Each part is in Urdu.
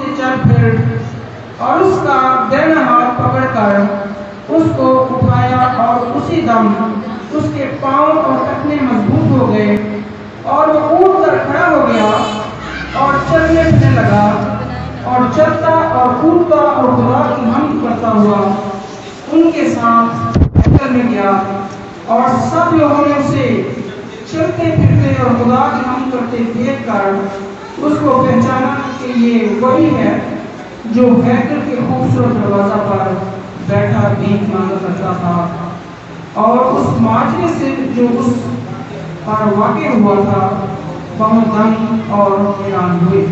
سے چل پھر اور اس کا دائنا ہاتھ پکڑ کر اس کو اٹھایا اور اسی دم اس کے پاؤں اور ٹخنے مضبوط ہو گئے اور وہ اٹھ کر کھڑا ہو گیا اور چلنے پھرنے لگا اور چلتا اور کودتا اور خدا کی حمد کرتا ہوا ان کے ساتھ ہیکل میں گیا اور سب لوگوں نے اسے چلتے پھرتے اور خدا کی حمد کرتے دیکھ کر اس کو پہچانا کہ یہ وہی ہے جو ہیکل کے خوبصورت دروازہ پر بیٹھا بھیک مانگا کرتا تھا اور اس معجزے سے جو اس پر واقع ہوا تھا بہت دنگ اور حیران ہوئے۔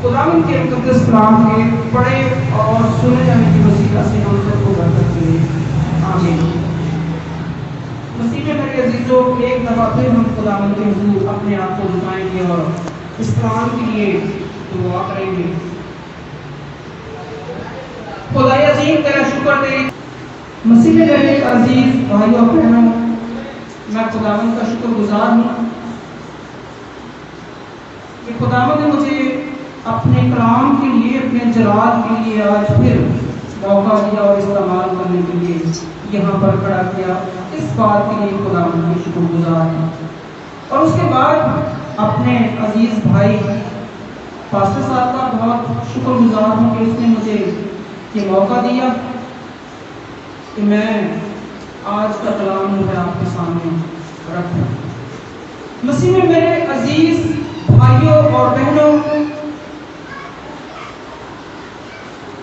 خداوند کے مقدس کلام کے پڑھے اور سنے جانے کی وسیلہ سے ہم سب کو برکت ملے، آمین۔ مسیح میں میرے عزیزوں، ایک دفعہ پھر ہم خداوند کے حضور اپنے آپ کو جھکائیں گے اور اس کلام کے لیے دعا کریں گے۔ خدائے عظیم تیرا شکر تیری مسیح میں میرے عزیز بھائیوں اور بہنوں، میں خداوند کا شکر گزار ہوں کہ خداوند نے مجھے اپنے کلام کے لیے، اپنے جلال کے لیے آج پھر موقع دیا اور استعمال کرنے کے لیے یہاں پر کھڑا کیا۔ اس بات کے لیے خداوند کی شکر گزار ہیں۔ اور اس کے بعد اپنے عزیز بھائی پاسٹر صاحب کا بہت شکر گزار ہوں کہ اس نے مجھے یہ موقع دیا کہ میں آج کا کلام جو ہے آپ کے سامنے رکھوں۔ مسیح میں میرے عزیز بھائیوں اور بہنوں،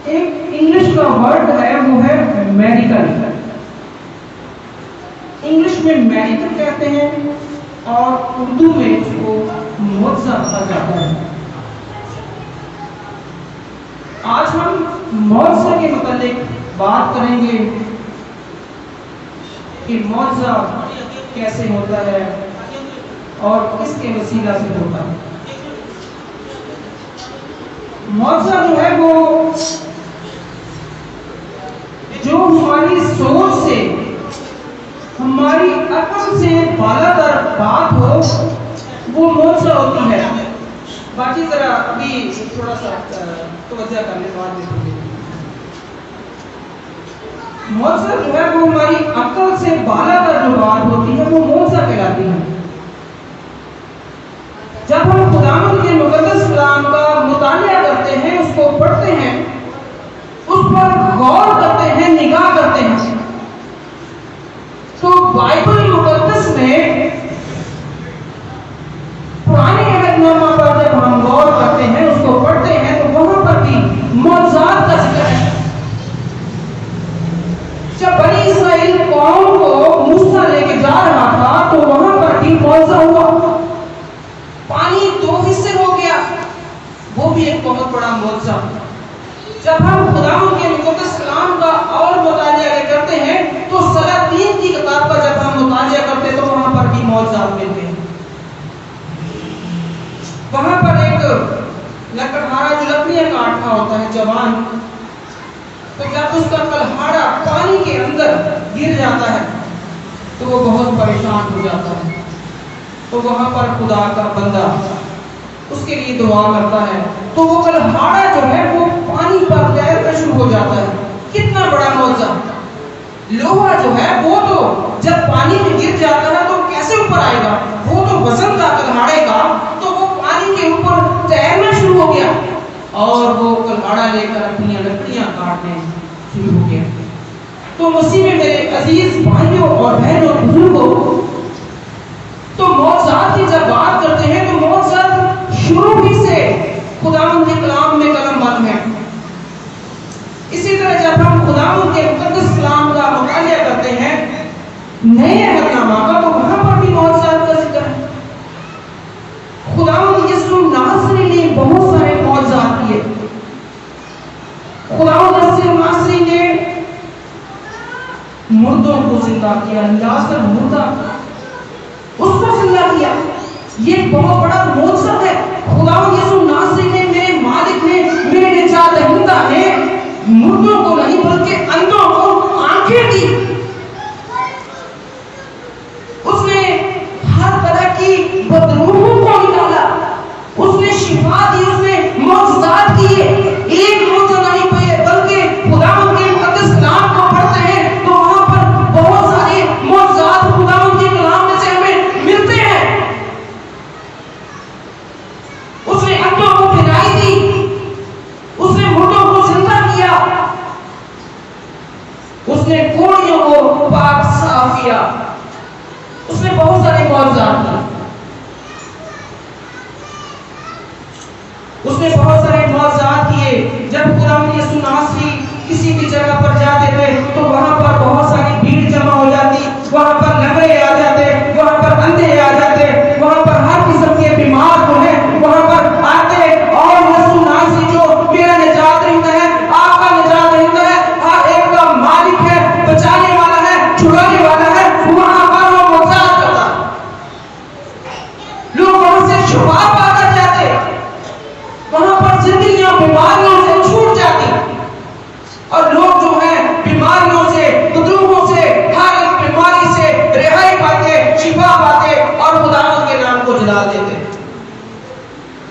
ایک انگلش کا ورڈ ہے، وہ ہے میڈیکل۔ انگلش میں میڈیکل کہتے ہیں اور اردو میں اس کو معجزہ کہا جاتا ہے۔ آج ہم معجزہ کے متعلق بات کریں گے کہ معجزہ کیسے ہوتا ہے اور کس کے وسیلہ سے ہوتا ہے۔ معجزہ جو ہے وہ جو ہماری سوچ سے، ہماری عقل سے بالا تر بات ہو، وہ معجزہ ہوتی ہے۔ باقی ذرا ابھی تھوڑا سا توجہ کرنے بعد میں معجزہ جو ہے وہ ہماری عقل سے بالا تر جو بات ہوتی ہے وہ معجزہ کہلاتی ہے۔ جب ہم خداوند کے مقدس کلام کا مطالعہ کرتے ہیں، اس کو پڑھتے ہیں، اس پر غور کرتے ہیں، نگاہ کرتے ہیں، تو بائبل مقدس میں پرانے عہد نامہ پر جب ہم غور کرتے ہیں، اس کو پڑھتے ہیں، تو وہاں پر بھی معجزات کا ذکر ہے۔ جب بنی اسرائیل قوم کو موسیٰ لے کے جا رہا تھا تو وہاں پر بھی معجزہ ہوا، پانی دو حصے ہو گیا، وہ بھی ایک بہت بڑا معجزہ۔ جب ہم خداوند کے مقدس کلام کا اور مطالعہ کرتے ہیں تو سلاطین کی کتاب کا جب ہم مطالعہ کرتے ہیں تو وہاں پر بھی معجزات ملتے ہیں۔ وہاں پر ایک لکڑہارا جو لکڑیاں کاٹتا ہوتا ہے جوان، تو جب اس کا کلہاڑا پانی کے اندر گر جاتا ہے تو وہ بہت پریشان ہو جاتا ہے، تو وہاں پر خدا کا بندہ اس کے لیے دعا کرتا ہے، تو وہ کلہاڑا جو ہے وہ پانی پر تیرنا شروع ہو جاتا ہے۔ کتنا بڑا معجزہ! لوہا جو ہے وہ تو جب پانی میں گر جاتا ہے تو کیسے اوپر آئے گا؟ وہ تو وزن کا کلہاڑے کا، تو وہ پانی کے اوپر تیرنا شروع ہو گیا اور وہ کلہاڑا لے کر اپنی لکڑیاں کاٹنے شروع ہو گیا۔ تو مسیح میں میرے عزیز بھائیوں اور بہنوں بزرگوں، تو معجزات کی جب بات کرتے ہیں تو معجزات شروع ہی سے خداوند کے کلام میں قلم بند ہے۔ اسی طرح جب ہم خداوند کے مقدس کلام کا مطالعہ کرتے ہیں نئے عہد نامہ کا، تو وہاں پر بھی معجزات کا ذکر ہے۔ خداوند یسوع ناصری نے بہت سارے معجزات کیے۔ خداوند یسوع ناصری نے مردوں کو زندہ کیا، لازر مردہ اس کو زندہ کیا، یہ بہت بڑا معجزہ ہے۔ خداوند یسوع ناصری نے، میرے مالک نے، میرے نجات دہندہ نے مردوں کو نہیں بلکہ اندھوں کو آنکھیں دی۔ اس نے ہر طرح کی بدروحوں کو نکالا، اس نے شفا دی، اس نے معجزات کیے۔ کیا. اس نے بہت سارے معجزات کیے. اس نے بہت سارے معجزات کیے. جب خداوند یسوع ناصری کسی بھی جگہ پر جاتے تھے تو وہاں پر بہت ساری بھیڑ جمع ہو جاتی. وہاں پر لنگڑے آ جاتے, وہاں پر اندھے آ جاتے, وہاں پر ہر قسم کے بیمار جو ہیں وہاں پر آتے. اور یسوع ناصری جو میرا نجات دہندہ ہے, آپ کا نجات دہندہ ہے, ہر ایک کا مالک ہے, بچانے والا ہے, چھڑانے والا ہے, وہاں پر وہ معجزات کرتا. لوگ وہاں سے شفا پا کر جاتے. وہاں پر زندگیاں بیماریوں سے چھوٹ جاتی اور لوگ جو ہیں بیماریوں سے, تکلیفوں سے, ہر ایک بیماری سے رہائی پاتے, شفا پاتے اور خداوند کے نام کو جلال دیتے.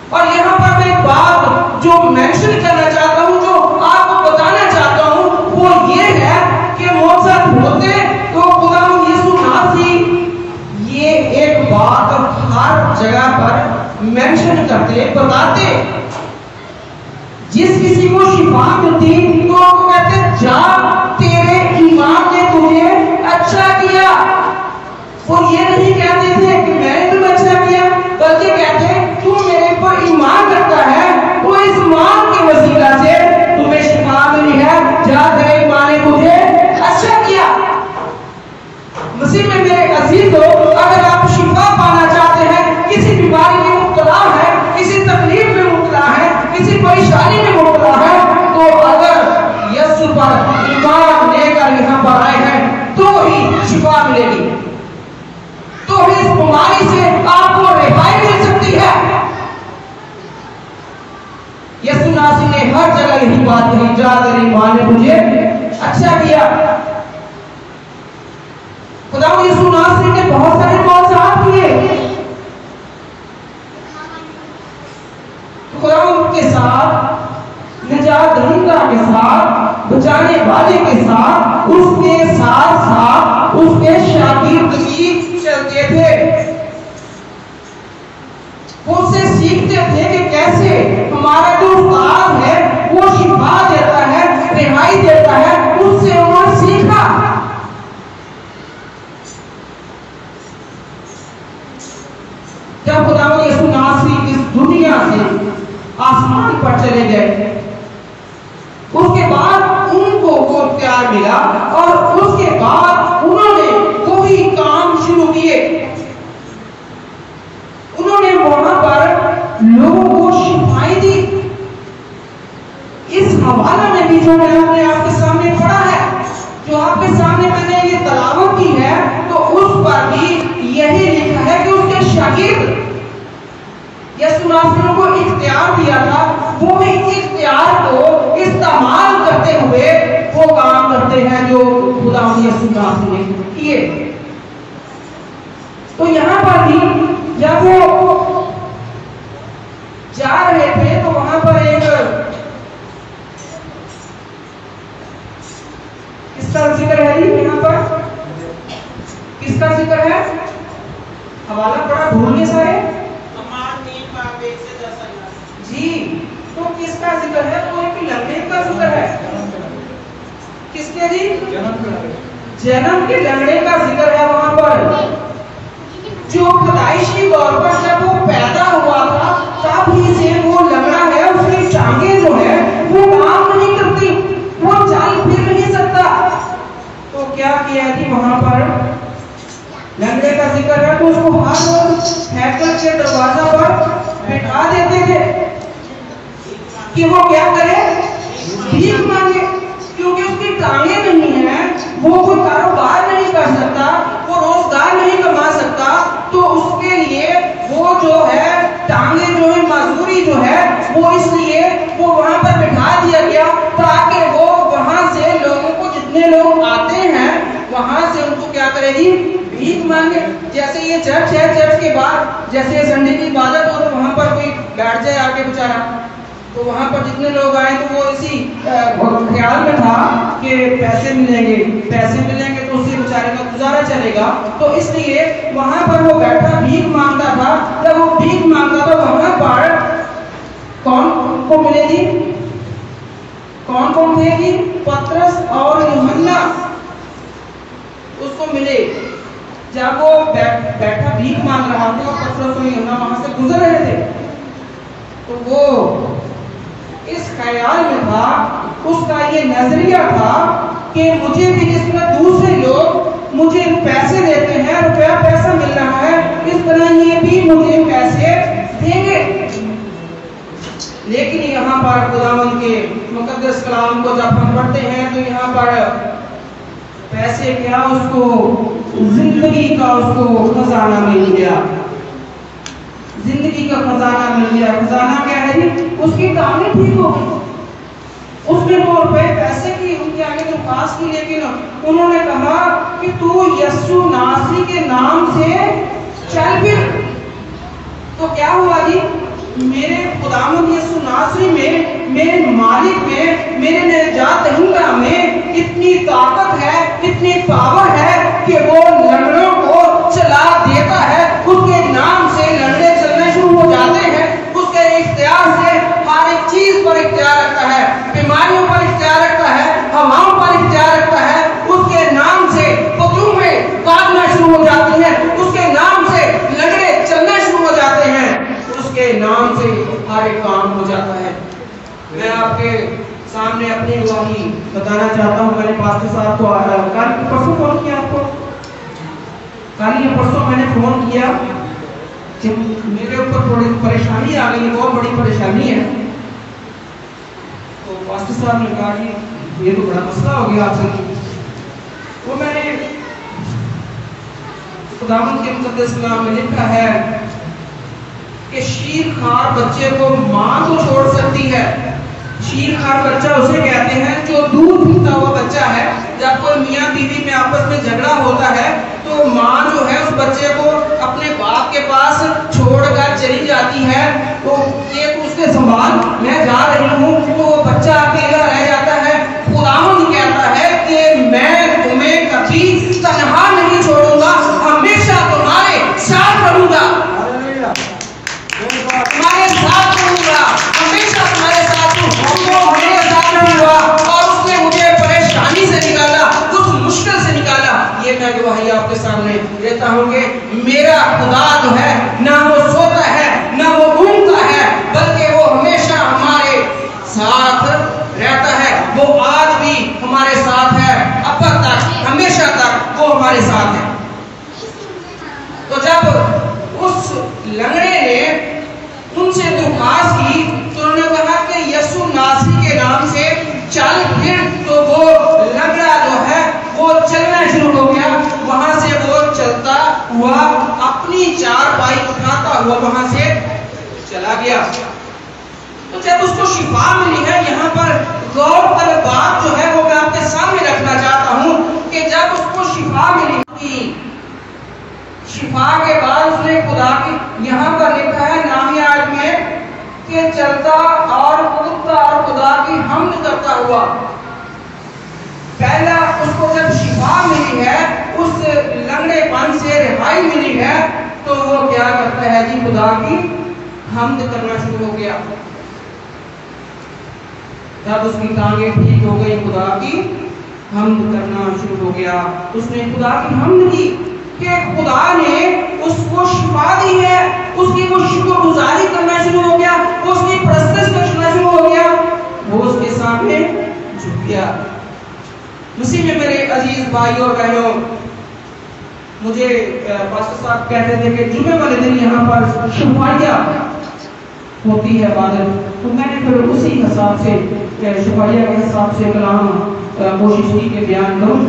اور یہاں پر میں ایک بات جو مینشن کرنا چاہتا ہوں, جو آپ کو بتانا چاہتا ہوں, وہ یہ ہے کہ معجزات ہوتے تو خداوند یسوع ناصری یہ ایک بات ہر جگہ پر مینشن کرتے, بتاتے. جس کسی کو شفا ملتی تو وہ کہتے جا تیرے ایمان نے تجھے اچھا کیا. وہ یہ نہیں کہتے تھے کہ میں نے تمہیں اچھا کیا, بلکہ کہتے تو میرے پر ایمان رکھتا ہے تو اس ایمان کے وسیلہ سے تمہیں شفا ملی ہے, جا تیرے ایمان نے تجھے اچھا کیا. مسیح میں میرے عزیزو, اگر آپ شفا پانا چاہتے ہیں, کسی بیماری میں مبتلا ہے, کسی تکلیف میں مبتلا ہے, کسی پریشانی میں مبتلا ہے, تو اگر یسوع پر ایمان لے کر یہاں پر آئے ہیں تو ہی شفا ملے گی, تو ہی اس بیماری سے آپ کو رہائی مل سکتی ہے. یسوع ناصری نے ہر جگہ یہی بات کہی, جا تیرے ایمان نے تجھے اچھا کیا. خداوند یسوع ناصری نے بہت سارے معجزات کیے. خداوند کے ساتھ, نجات دہندہ کے ساتھ, بچانے والے کے ساتھ, اس کے ساتھ ساتھ اس کے شاگردگی چلتے تھے. وہ اس سے سیکھتے تھے کہ کیسے ہمارا جو استاد ہے وہ شفا دیتا ہے, رہائی دیتا ہے. اس سے انہوں نے سیکھا. جب خداوند یسوع ناصری اس دنیا سے آسمان پر چلے گئے, اس کے بعد ان کو وہ اختیار ملا اور اس کے بعد انہوں نے وہی کام شروع کیے. انہوں نے وہاں پر لوگوں کو شفائی دی. اس حوالہ میں بھی جو میں نے آپ کے سامنے پڑھا ہے, جو آپ کے سامنے میں نے یہ تلاوت کی ہے, تو اس پر بھی یہی لکھا ہے کہ اس کے شاگرد یسوع ناصری کو اختیار دیا تھا, وہی اختیار کو استعمال کرتے ہوئے وہ کام کرتے ہیں جو خداوند یسوع ناصری نے کیے. تو یہاں پر بھی جب وہ جا رہے تھے تو وہاں پر ایک کس کا ذکر ہے, یہاں پر کس کا ذکر ہے, حوالہ پڑھا بھول گئے سارے جی. تو کس کا ذکر ہے, وہ ایک لنگڑے کا ذکر ہے. کس کے جی, جنم کے لنگڑے کا ذکر ہے وہاں پر. جو پیدائشی طور پر جب وہ پیدا ہوا تھا تب ہی سے وہ لنگڑا ہے. اس کی ٹانگیں جو ہے وہ کام نہیں کرتی, وہ چل پھر نہیں سکتا. تو کیا کیا کہ وہاں پر لنگڑے کا ذکر ہے تو اس کو ہر روز ہیکل کے دروازہ پر بٹھا دیتے تھے کہ وہ کیا کرے, بھیک مانگے. کیونکہ اس کی ٹانگیں نہیں ہیں, وہ کوئی کاروبار نہیں کر سکتا, وہ روزگار نہیں کما سکتا. تو اس کے لیے وہ جو ہے ٹانگیں جو ہے, مزدوری جو ہے, وہ اس لیے وہ وہاں پر بٹھا دیا گیا تاکہ وہ وہاں سے لوگوں کو, جتنے لوگ آتے ہیں وہاں سے ان کو کیا کرے گی, بھیک مانگے. جیسے یہ چرچ ہے, چرچ کے بعد جیسے سنڈے کی عبادت ہو تو وہاں پر کوئی بیٹھ جائے آ کے بیچارہ, تو وہاں پر جتنے لوگ آئے تو وہ اسی خیال میں تھا کہ پیسے ملیں گے تو اس سے بیچارے کا گزارا چلے گا. تو اس لیے وہاں پر وہ بیٹھا بھیک مانگتا تھا. جب وہ بھیک مانگتا تھا وہاں پر کون کو ملے گی, کون تھے گی, پترس اور یوحنا اس کو ملے. جب وہ بیٹھا بھیک مانگ رہا تھا اور پترس اور یوحنا وہاں سے گزر رہے تھے تو وہ اس خیال میں تھا، اس کا یہ نظریہ تھا کہ مجھے بھی جس طرح دوسرے لوگ مجھے پیسے دیتے ہیں، روپیہ پیسہ مل رہا ہے، اس طرح یہ بھی مجھے پیسے دیں گے۔ لیکن یہاں پر خداوند کے مقدس کلام کو جب ہم پڑھتے ہیں تو یہاں پر پیسے کیا، اس کو زندگی کا اس کو خزانہ مل گیا، زندگی کا خزانہ مل گیا۔ خزانہ کیا ہے جی؟ اس کی ٹانگیں ٹھیک ہو گئی۔ اس نے وہ روپے پیسے کی ان کے آگے درخواست کی، لیکن انہوں نے کہا کہ تو یسوع ناصری کے نام سے چل پھر۔ تو کیا ہوا جی؟ میرے خداوند یسوع ناصری میں، میرے مالک میں، میرے نجات دہندہ میں اتنی طاقت ہے، اتنی پاور ہے کہ وہ لنگڑوں کو چلا دیتا ہے۔ اس کے نام سے لنگڑے چلنے شروع ہو جاتے ہیں، اس کے اختیار سے ہر ایک چیز پر اختیار رکھتا ہے، بیماریوں پر اختیار رکھتا ہے، ہواؤں پر اختیار رکھتا ہے۔ اس کے نام سے پتھریں کاٹنا شروع ہو جاتی ہیں، اس کے نام سے لنگڑے چلنا شروع ہو جاتے ہیں، اس کے نام سے ہر ایک کام ہو جاتا ہے۔ میں آپ کے سامنے اپنی گواہی بتانا چاہتا ہوں۔ میں نے پاسٹر صاحب کو پرسوں فون کیا، آپ کو کل یا پرسوں میں نے فون کیا کہ میرے اوپر تھوڑی پریشانی آ گئی ہے، بہت بڑی پریشانی ہے۔ تو پاسٹر صاحب نے کہا کہ یہ تو بڑا مسئلہ ہو گیا آپ سے۔ وہ میں نے خداوند کے مقدس کلام میں لکھا ہے کہ شیر خوار بچے کو ماں تو چھوڑ سکتی ہے۔ شیر خوار بچہ اسے کہتے ہیں جو دودھ پیتا ہوا بچہ ہے۔ جب کوئی میاں بیوی میں آپس میں جھگڑا ہوتا ہے تو ماں جو ہے اس بچے کو اپنے باپ کے پاس چھوڑ کر چلی جاتی ہے، تو ایک اس کے سنبھال میں جا رہی ہوں، تو وہ بچہ اکیلا رہ جاتا ہے۔ خداوند کہتا ہے کہ میں تمہیں کبھی تنہا نہیں چھوڑوں گا، ہمیشہ تمہارے ساتھ رہوں گا، تمہارے ساتھ رہوں گا، ہمیشہ تمہارے ساتھ ہوں۔ وہ میرے ساتھ رہا اور اس نے مجھے پریشانی سے نکالا، اس مشکل سے نکالا۔ یہ میں گواہی آپ کے سامنے دیتا ہوں کہ میرا خدا جو ہے نہ وہ سوتا ہے نہ وہ اونگتا ہے، بلکہ وہ ہمیشہ ہمارے ساتھ رہتا ہے۔ وہ آج بھی ہمارے ساتھ ہے، اب تک ہمیشہ تک وہ ہمارے ساتھ ہے۔ تو جب اس لنگڑے نے ان سے درخواست کی تو انہوں نے کہا کہ یسوع ناصری کے نام سے چل پھر، تو وہ لنگڑا جو ہے وہ چلنا شروع ہو گیا۔ وہاں سے وہ چلتا ہوا اپنی چارپائی اٹھاتا ہوا وہاں سے چلا گیا۔ تو جب اس کو شفا ملی ہے، یہاں پر غور طلب بات جو ہے وہ میں آپ کے سامنے رکھنا چاہتا ہوں کہ جب اس کو شفا ملی تھی، شفا کے بعد اس نے خدا کی، یہاں پر لکھا ہے نامی آیت میں کہ چلتا اور کودتا اور خدا کی حمد کرتا ہوا۔ پہلا اس کو جب شفا ملی ہے، اس لنگڑے پن سے رہائی ملی ہے، تو وہ کیا کرتا ہے جی؟ خدا کی حمد کرنا شروع ہو گیا۔ جب اس کی ٹانگیں ٹھیک ہو گئی، خدا کی حمد کرنا شروع ہو گیا۔ اس نے خدا کی حمد کی کہ خدا نے اس کو شفا دی ہے، اس کی وہ شکر گزاری کرنا شروع ہو گیا، وہ اس کی پرستش کرنا شروع ہو گیا، وہ اس کے سامنے جھک گیا۔ مسیح میں میرے عزیز بھائیوں اور بہنوں، مجھے پاسٹر صاحب کہتے تھے کہ جمعے والے دن یہاں پر شفائیہ ہوتی ہے بادل، تو میں نے پھر اسی حساب سے شفائیہ کے حساب سے کلام کوشش کی کہ بیان کروں۔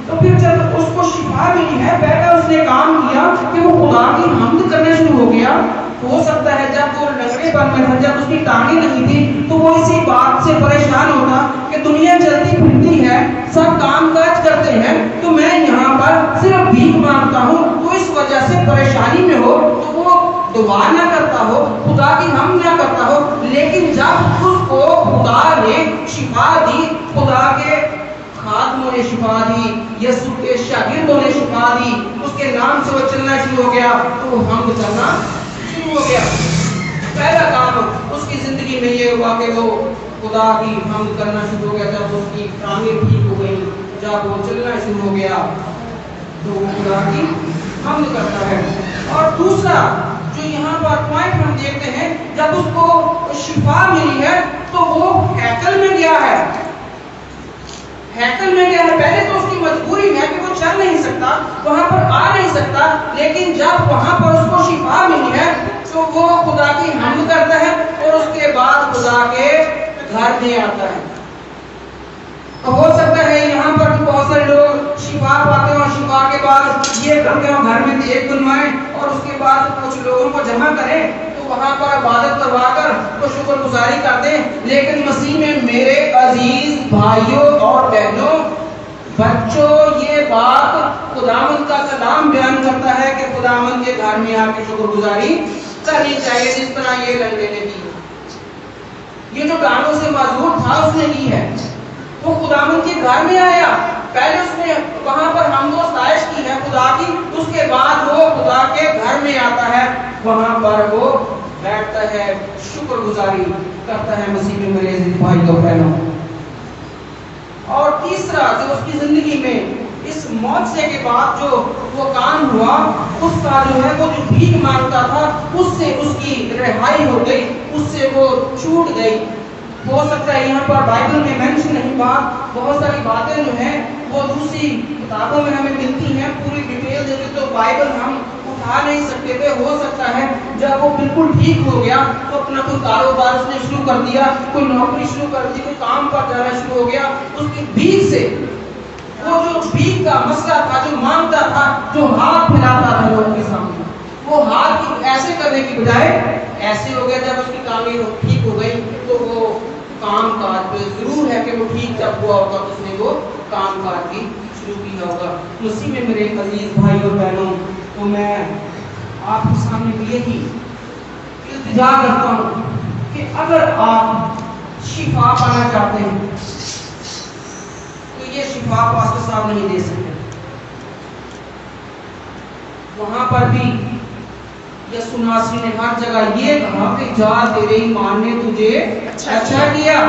تو پھر جب اس کو شفا ملی ہے، پہلا اس نے کام کیا کہ وہ خدا کی حمد کرنا شروع ہو گیا۔ ہو سکتا ہے جب وہ لنگڑے پن میں تھا، جب اس کی ٹانگیں نہیں تھی، تو وہ اسی بات سے پریشان ہوتا کہ دنیا چلتی پھرتی ہے، سب کام کاج کرتے ہیں، تو میں یہاں پر صرف بھیک مانگتا ہوں۔ تو اس وجہ سے پریشانی میں ہو تو وہ دعا نہ کرتا ہو، خدا کی حمد نہ کرتا ہو۔ لیکن جب اس کو خدا نے شفا دی، خدا کے خادموں نے شفا دی، یسوع کے شاگردوں نے شفا دی، اس کے نام سے وہ چلنا شروع ہو گیا، تو وہ حمد کرنا شروع ہو گیا۔ پہلا کام اس کی زندگی میں یہ ہوا کہ وہ خدا کی حمد کرنا شروع ہو گیا۔ جب اس کی ٹانگیں ٹھیک ہو گئی، جب وہ چلنا شروع ہو گیا، تو وہ خدا کی حمد کرتا ہے۔ اور دوسرا جو یہاں پر پوائنٹ ہم دیکھتے ہیں، جب اس کو شفا ملی ہے تو وہ ہیکل میں گیا ہے۔ ہیکل میں گیا ہے، پہلے تو اس کی مجبوری ہے کہ وہ چل نہیں سکتا، وہاں پر آ نہیں سکتا، لیکن جب وہاں پر اس کو شفا ملی ہے تو وہ خدا کی حمد کرتا ہے اور اس کے بعد خدا کے گھر میں آتا ہے۔ تو ہو سکتا ہے یہاں پر بھی بہت سارے لوگ شفا پاتے ہیں اور شفا کے بعد یہ کرتے ہیں گھر میں دیگ بنوائیں اور اس کے بعد کچھ لوگوں کو جمع کریں تو وہاں پر عبادت کروا کر وہ شکر گزاری کرتے ہیں۔ لیکن مسیح میں میرے عزیز بھائیوں اور بہنوں، بچوں، یہ بات خداوند کا کلام بیان کرتا ہے کہ خداوند کے گھر میں آ کے شکر گزاری کرنی چاہیے، جس طرح یہ لڑکے نے کی۔ یہ جو گانوں سے معذور تھا اس نے کی ہے، وہ خداوند کے گھر میں آیا، پہلے اس نے وہاں پر حمد و ستائش کی ہے خدا کی، اس کے بعد وہ خدا کے گھر میں آتا ہے، وہاں پر وہ بیٹھتا ہے، شکر گزاری کرتا ہے۔ مسیح میں میرے عزیز بھائی اور بہنوں، اور تیسرا جو اس کی زندگی میں اس معجزے کے بعد جو وہ کام ہوا، اس کا جو ہے وہ جو بھیک مانگتا تھا اس سے اس کی رہائی ہو گئی، اس سے وہ چھوٹ گئی۔ ہو سکتا ہے یہاں پر بائبل میں مینشن نہیں، بہت ساری باتیں جو ہیں وہ دوسری کتابوں میں ہمیں ملتی ہیں، پوری ڈیٹیل دیکھیں تو بائبل ہم اٹھا نہیں سکتے تھے۔ ہو سکتا ہے جب وہ بالکل ٹھیک ہو گیا تو اپنا کوئی کاروبار اس نے شروع کر دیا، کوئی نوکری شروع کر دی، کوئی کام پر جانا شروع ہو گیا، اس کی بھیک سے، وہ جو بھیک کا مسئلہ تھا، جو مانگتا تھا، جو ہاتھ پھیلاتا تھا لوگوں کے سامنے، وہ ہاتھ ایسے کرنے کی بجائے ایسے ہو گیا۔ جب اس کی تعمیر ٹھیک ہو گئی تو وہ کام کاج پہ ضرور ہے کہ وہ ٹھیک جب ہوا ہوگا تو اس نے وہ کام کاج کی شروع کیا ہوگا۔ مسیح میں میرے عزیز بھائی اور بہنوں، تو میں آپ کے سامنے یہی التجا کرتا ہوں کہ اگر آپ شفا پانا چاہتے ہیں تو یہ شفا پاسٹر صاحب نہیں دے سکتے۔ وہاں پر بھی یسوع ناصری نے ہر جگہ یہ کہا کہ جا تیرے ایمان نے تجھے اچھا کیا۔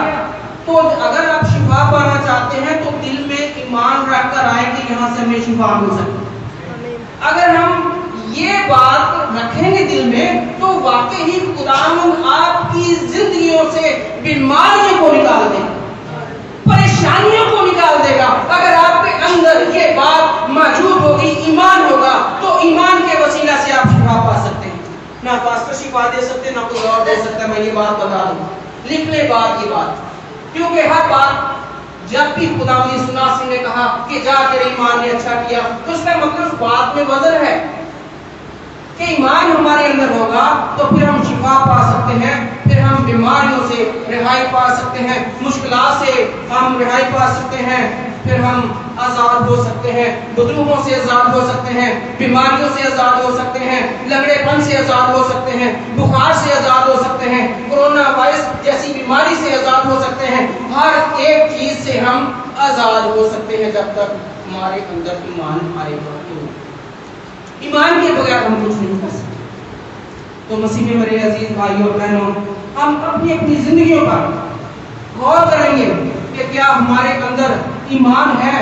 تو اگر آپ شفا پانا چاہتے ہیں تو دل میں ایمان رکھ کر آئے کہ یہاں سے ہمیں شفا مل سکتی۔ اگر ہم یہ بات رکھیں گے دل میں تو واقعی خداوند آپ کی زندگیوں سے بیماریوں کو نکال دے گا، پریشانیوں کو نکال دے گا۔ اگر آپ کے اندر یہ بات موجود ہوگی، ایمان ہوگا، تو ایمان کے وسیلہ سے آپ شفا پا سکتے ہیں۔ نہ پاسٹر شفا دے سکتے، نہ کوئی اور دے سکتا، میں یہ بات بتا دوں، لکھ لیں بات، یہ بات، کیونکہ ہر بات جب بھی خداوند یسوع ناصری نے کہا کہ جا تیرے ایمان نے اچھا کیا، تو اس کا مطلب اس بات میں وزن ہے کہ ایمان ہمارے اندر ہوگا تو پھر ہم شفا پا سکتے ہیں، پھر ہم بیماریوں سے رہائی پا سکتے ہیں، مشکلات سے ہم رہائی پا سکتے ہیں، پھر ہم آزاد ہو سکتے ہیں، بدروہوں سے آزاد ہو سکتے ہیں، بیماریوں سے آزاد ہو سکتے ہیں، لنگڑے پن سے آزاد ہو سکتے ہیں، بخار سے آزاد ہو سکتے ہیں، کورونا وائرس جیسی بیماری سے آزاد ہو سکتے ہیں۔ ہر ایک چیز سے ہم آزاد ہو سکتے ہیں جب تک ہمارے اندر ایمان آئے گا۔ ایمان کے بغیر ہم کچھ نہیں کر سکتے۔ تو مسیح میں میرے عزیز بھائی اور بہنوں، ہم اپنی زندگیوں پر غور کریں گے کہ کیا ہمارے اندر ایمان ہے۔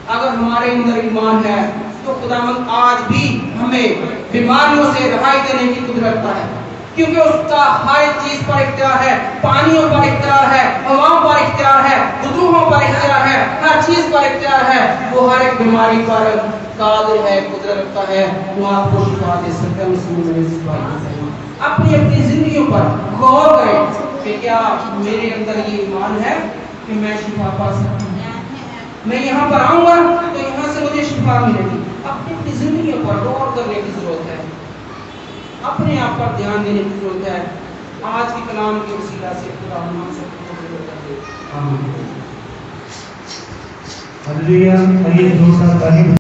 اگر ہمارے اندر ایمان ہے تو خداوند آج بھی ہمیں بیماریوں سے رہائی دینے کی قدرت رکھتا ہے، کیونکہ اس کا ہر چیز پر اختیار ہے، پانیوں پر اختیار ہے، ہواؤں پر اختیار ہے، بدروہوں پر اختیار ہے، ہر چیز پر اختیار ہے۔ وہ ہر ایک بیماری پر قادر ہے، قدرت رکھتا ہے، وہ آپ کو شفا دے سکتا ہے۔ اپنی زندگیوں پر غور کریں کہ کیا میرے اندر یہ ایمان ہے کہ میں شفا پا سکتا ہوں۔ میں یہاں پر آؤں گا تو یہاں سے مجھے شفا ملے گی۔ اپنی زندگیوں پر غور کرنے کی ضرورت ہے، اپنے آپ پر دھیان دینے کی ضرورت ہے۔ آج کے کلام کے وسیلہ سے خدا ہم سب کو ضرورت ہے۔ ہلیلویا۔